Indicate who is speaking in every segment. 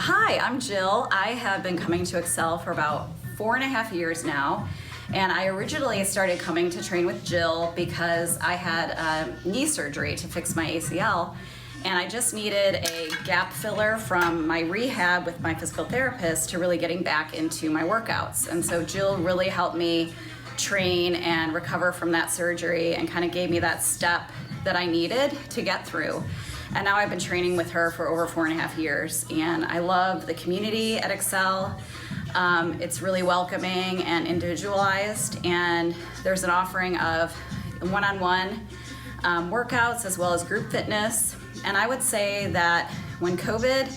Speaker 1: Hi, I'm Jill. I have been coming to Excel for about 4.5 years now. And I originally started coming to train with Jill because I had knee surgery to fix my ACL. And I just needed a gap filler from my rehab with my physical therapist to really getting back into my workouts. And so Jill really helped me train and recover from that surgery and kind of gave me that step that I needed to get through. And now I've been training with her for over 4.5 years, and I love the community at Excel. It's really welcoming and individualized, and there's an offering of one-on-one workouts as well as group fitness. And I would say that when COVID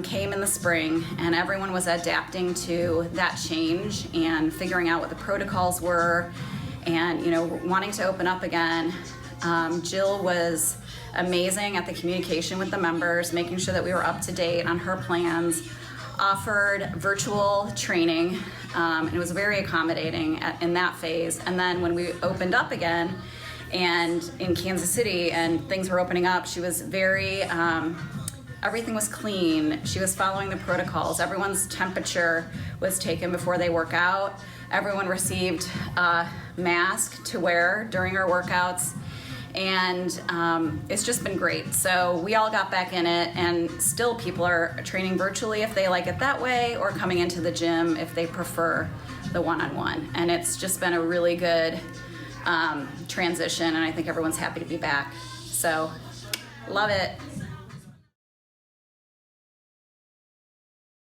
Speaker 1: came in the spring and everyone was adapting to that change and figuring out what the protocols were and wanting to open up again, Jill was amazing at the communication with the members, making sure that we were up to date on her plans, offered virtual training, and it was very accommodating in that phase. And then when we opened up again and in Kansas City and things were opening up, she was very, everything was clean. She was following the protocols. Everyone's temperature was taken before they work out. Everyone received a mask to wear during our workouts. And it's just been great. So we all got back in it, and still people are training virtually if they like it that way, or coming into the gym if they prefer the one-on-one. And it's just been a really good transition, and I think everyone's happy to be back. So love it.